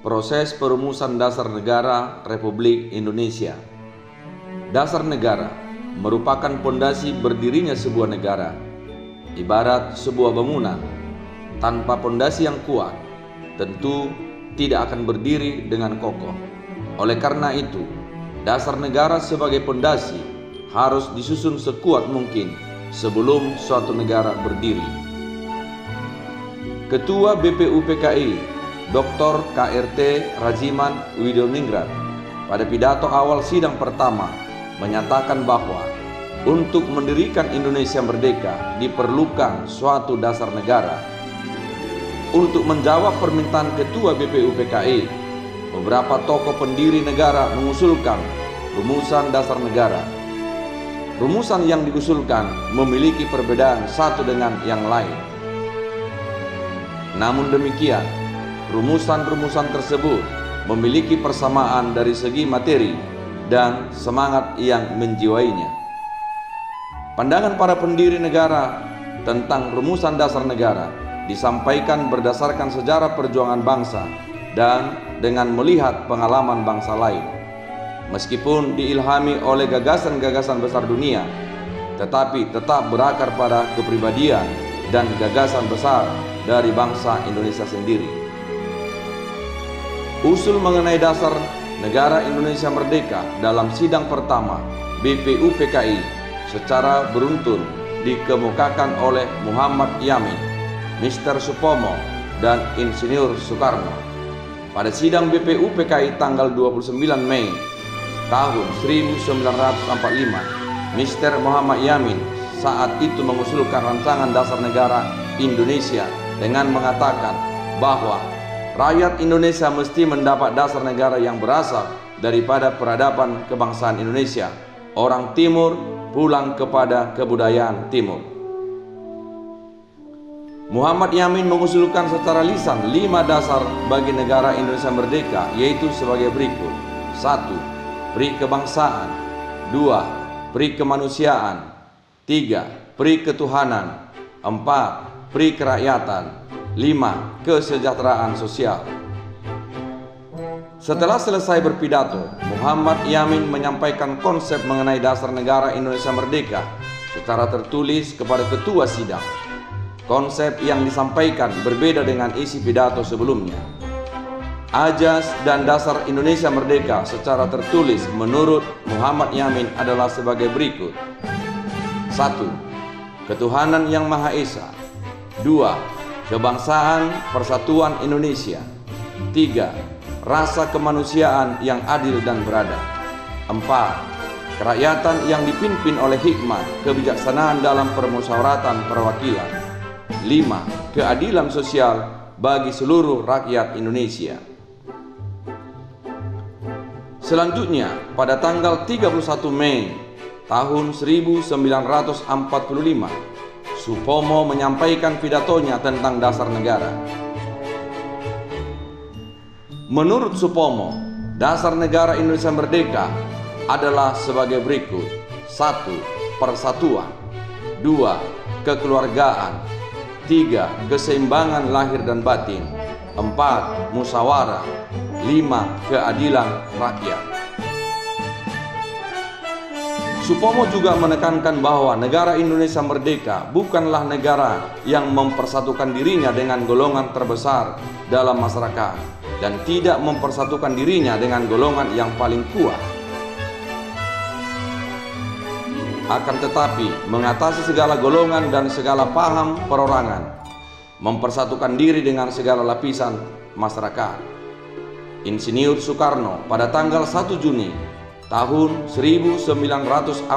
Proses perumusan dasar negara Republik Indonesia. Dasar negara merupakan pondasi berdirinya sebuah negara. Ibarat sebuah bangunan, tanpa pondasi yang kuat, tentu tidak akan berdiri dengan kokoh. Oleh karena itu, dasar negara sebagai pondasi harus disusun sekuat mungkin sebelum suatu negara berdiri. Ketua BPUPKI Dr. KRT Rajiman Widoningrat pada pidato awal sidang pertama menyatakan bahwa untuk mendirikan Indonesia merdeka diperlukan suatu dasar negara. Untuk menjawab permintaan Ketua BPUPKI, beberapa tokoh pendiri negara mengusulkan rumusan dasar negara. Rumusan yang diusulkan memiliki perbedaan satu dengan yang lain. Namun demikian, rumusan-rumusan tersebut memiliki persamaan dari segi materi dan semangat yang menjiwainya. Pandangan para pendiri negara tentang rumusan dasar negara disampaikan berdasarkan sejarah perjuangan bangsa dan dengan melihat pengalaman bangsa lain. Meskipun diilhami oleh gagasan-gagasan besar dunia, tetapi tetap berakar pada kepribadian dan gagasan besar dari bangsa Indonesia sendiri. Usul mengenai dasar negara Indonesia merdeka dalam sidang pertama BPUPKI secara beruntun dikemukakan oleh Muhammad Yamin, Mr. Supomo, dan Insinyur Soekarno. Pada sidang BPUPKI tanggal 29 Mei tahun 1945, Mr. Muhammad Yamin saat itu mengusulkan rancangan dasar negara Indonesia dengan mengatakan bahwa rakyat Indonesia mesti mendapat dasar negara yang berasal daripada peradaban kebangsaan Indonesia. Orang Timur pulang kepada kebudayaan Timur. Muhammad Yamin mengusulkan secara lisan 5 dasar bagi negara Indonesia merdeka, yaitu sebagai berikut. 1. Pri kebangsaan. 2. Pri kemanusiaan. 3. Pri ketuhanan. 4. Pri kerakyatan. 5. Kesejahteraan sosial. Setelah selesai berpidato, Muhammad Yamin menyampaikan konsep mengenai dasar negara Indonesia merdeka secara tertulis kepada ketua sidang. Konsep yang disampaikan berbeda dengan isi pidato sebelumnya. Ajas dan dasar Indonesia merdeka secara tertulis menurut Muhammad Yamin adalah sebagai berikut. 1. Ketuhanan yang Maha Esa. 2. Kebangsaan Persatuan Indonesia. 3. Rasa kemanusiaan yang adil dan beradab. 4. Kerakyatan yang dipimpin oleh hikmat, kebijaksanaan dalam permusyawaratan perwakilan. 5. Keadilan sosial bagi seluruh rakyat Indonesia. Selanjutnya, pada tanggal 31 Mei tahun 1945, Supomo menyampaikan pidatonya tentang dasar negara. Menurut Supomo, dasar negara Indonesia merdeka adalah sebagai berikut. 1. Persatuan. 2. Kekeluargaan. 3. Keseimbangan lahir dan batin. 4. Musyawarah. 5. Keadilan rakyat. Supomo juga menekankan bahwa negara Indonesia merdeka bukanlah negara yang mempersatukan dirinya dengan golongan terbesar dalam masyarakat dan tidak mempersatukan dirinya dengan golongan yang paling kuat. Akan tetapi mengatasi segala golongan dan segala paham perorangan, mempersatukan diri dengan segala lapisan masyarakat. Insinyur Soekarno pada tanggal 1 Juni tahun 1945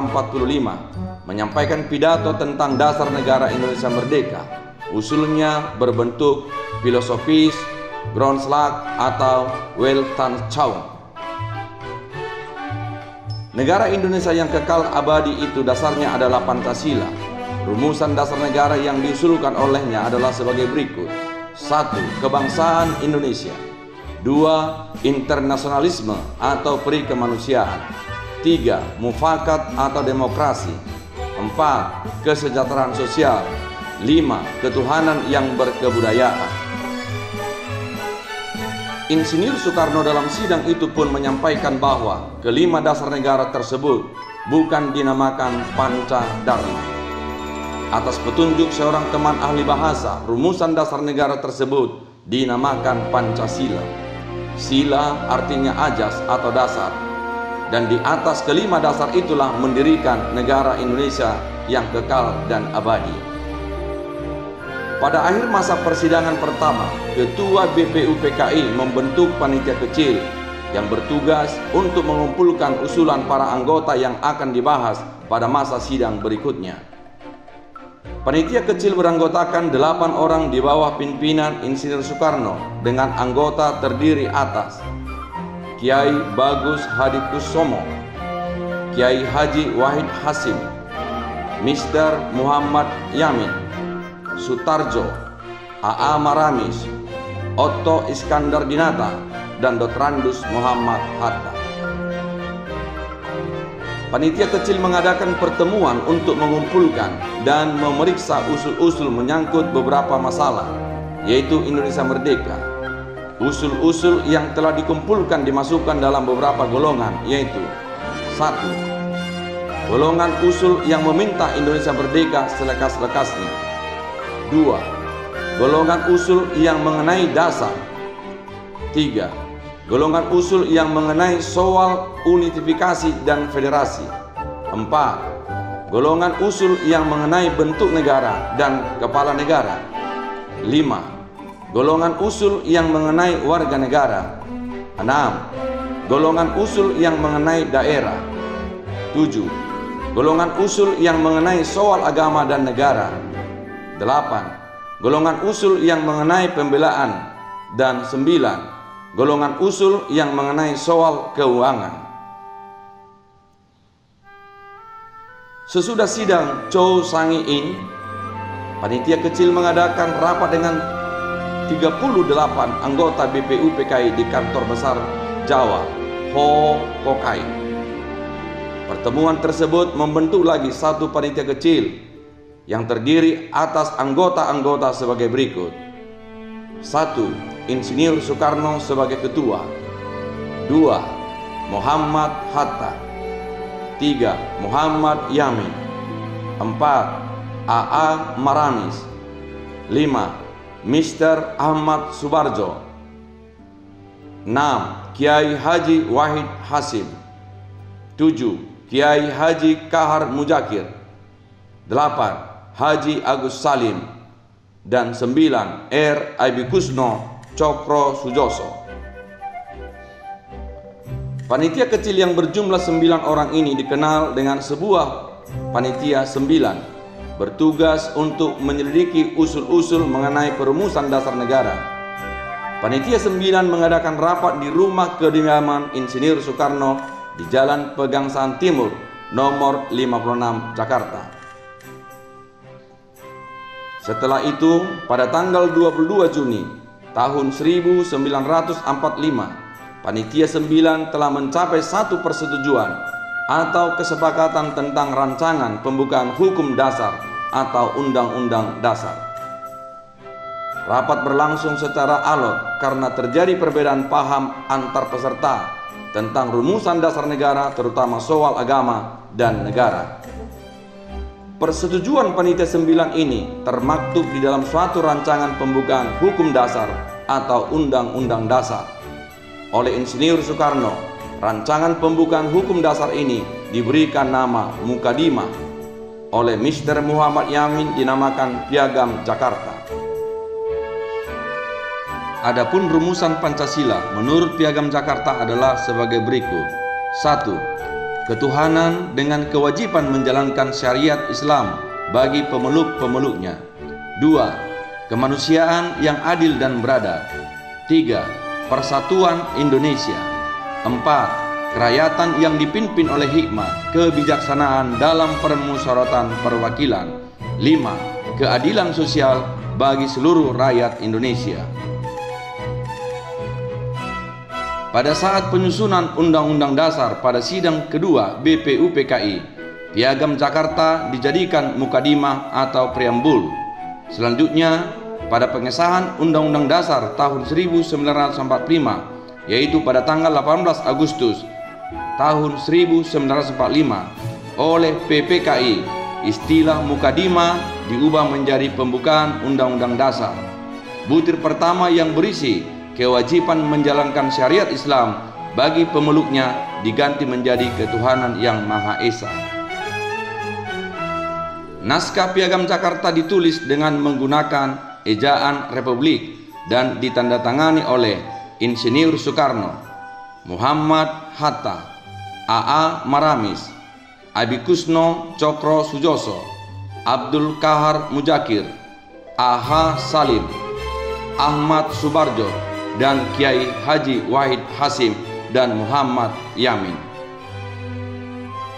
menyampaikan pidato tentang dasar negara Indonesia merdeka. Usulnya berbentuk filosofis, Grondslag atau Weltanschauung. Negara Indonesia yang kekal abadi itu dasarnya adalah Pancasila. Rumusan dasar negara yang diusulkan olehnya adalah sebagai berikut. 1. Kebangsaan Indonesia. 2. Internasionalisme atau pri kemanusiaan. 3. Mufakat atau demokrasi. 4. Kesejahteraan sosial. 5. Ketuhanan yang berkebudayaan. Insinyur Soekarno dalam sidang itu pun menyampaikan bahwa kelima dasar negara tersebut bukan dinamakan Pancadharma. Atas petunjuk seorang teman ahli bahasa, rumusan dasar negara tersebut dinamakan Pancasila. Sila artinya ajas atau dasar, dan di atas kelima dasar itulah mendirikan negara Indonesia yang kekal dan abadi. Pada akhir masa persidangan pertama, Ketua BPUPKI membentuk panitia kecil yang bertugas untuk mengumpulkan usulan para anggota yang akan dibahas pada masa sidang berikutnya. Panitia kecil beranggotakan 8 orang di bawah pimpinan Insinyur Soekarno dengan anggota terdiri atas Kiai Bagus Hadi Kusumo, Kiai Haji Wahid Hasim, Mr. Muhammad Yamin, Sutarjo, A.A. Maramis, Otto Iskandar Dinata, dan Dotrandus Muhammad Hatta. Panitia kecil mengadakan pertemuan untuk mengumpulkan dan memeriksa usul-usul menyangkut beberapa masalah, yaitu Indonesia Merdeka. Usul-usul yang telah dikumpulkan dimasukkan dalam beberapa golongan, yaitu 1. Golongan usul yang meminta Indonesia merdeka selekas-lekasnya. 2. Golongan usul yang mengenai dasar. 3. Golongan usul yang mengenai soal unifikasi dan federasi. 4. Golongan usul yang mengenai bentuk negara dan kepala negara. 5. Golongan usul yang mengenai warga negara. 6. Golongan usul yang mengenai daerah. 7. Golongan usul yang mengenai soal agama dan negara. 8. Golongan usul yang mengenai pembelaan. Dan 9. Golongan usul yang mengenai soal keuangan. Sesudah sidang Chow Sang In, panitia kecil mengadakan rapat dengan 38 anggota BPUPKI di kantor besar Jawa, Ho Pokai. Pertemuan tersebut membentuk lagi satu panitia kecil yang terdiri atas anggota-anggota sebagai berikut. 1. Insinyur Soekarno sebagai ketua. 2. Muhammad Hatta. 3. Muhammad Yamin. 4. A.A. Maramis. 5. Mr. Ahmad Subarjo. 6. Kiai Haji Wahid Hasim. 7. Kiai Haji Kahar Mujakir. 8. Haji Agus Salim. Dan 9. R. Aibikusno Cokro Sujoso. Panitia kecil yang berjumlah 9 orang ini dikenal dengan sebuah Panitia 9, bertugas untuk menyelidiki usul-usul mengenai perumusan dasar negara. Panitia 9 mengadakan rapat di rumah kediaman Insinyur Soekarno di Jalan Pegangsaan Timur, nomor 56, Jakarta. Setelah itu, pada tanggal 22 Juni tahun 1945, Panitia 9 telah mencapai satu persetujuan atau kesepakatan tentang rancangan pembukaan hukum dasar atau Undang-Undang Dasar. Rapat berlangsung secara alot karena terjadi perbedaan paham antar peserta tentang rumusan dasar negara, terutama soal agama dan negara. Persetujuan Panitia 9 ini termaktub di dalam suatu rancangan pembukaan hukum dasar atau Undang-Undang Dasar. Oleh Insinyur Soekarno, rancangan pembukaan hukum dasar ini diberikan nama Mukadimah. Oleh Mr. Muhammad Yamin dinamakan Piagam Jakarta. Adapun rumusan Pancasila menurut Piagam Jakarta adalah sebagai berikut. 1. Ketuhanan dengan kewajiban menjalankan syariat Islam bagi pemeluk-pemeluknya. 2. Kemanusiaan yang adil dan beradab. 3. Persatuan Indonesia. 4. Kerakyatan yang dipimpin oleh hikmah, kebijaksanaan dalam permusyawaratan perwakilan. 5. Keadilan sosial bagi seluruh rakyat Indonesia. Pada saat penyusunan Undang-Undang Dasar pada sidang kedua BPUPKI, Piagam Jakarta dijadikan mukadimah atau preambul. Selanjutnya, pada pengesahan Undang-Undang Dasar tahun 1945, yaitu pada tanggal 18 Agustus tahun 1945 oleh PPKI, istilah Mukadimah diubah menjadi Pembukaan Undang-Undang Dasar. Butir pertama yang berisi kewajiban menjalankan syariat Islam bagi pemeluknya diganti menjadi ketuhanan yang Maha Esa. Naskah Piagam Jakarta ditulis dengan menggunakan ejaan Republik dan ditandatangani oleh Insinyur Soekarno, Muhammad Hatta, A.A. Maramis, Abikusno Cokro Sujoso, Abdul Kahar Mujakir, A.H. Salim, Ahmad Subarjo, dan Kiai Haji Wahid Hasim dan Muhammad Yamin.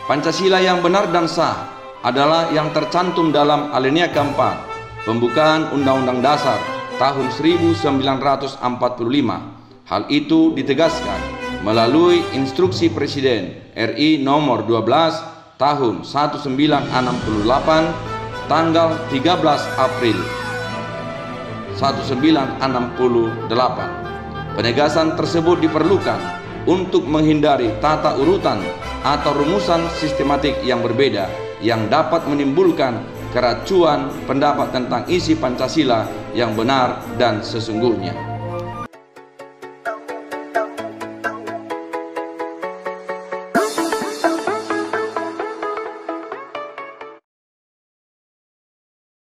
Pancasila yang benar dan sah adalah yang tercantum dalam alinea keempat Pembukaan Undang-Undang Dasar tahun 1945. Hal itu ditegaskan melalui Instruksi Presiden RI nomor 12 tahun 1968 tanggal 13 April 1968. Penegasan tersebut diperlukan untuk menghindari tata urutan atau rumusan sistematik yang berbeda yang dapat menimbulkan keracuan pendapat tentang isi Pancasila yang benar dan sesungguhnya.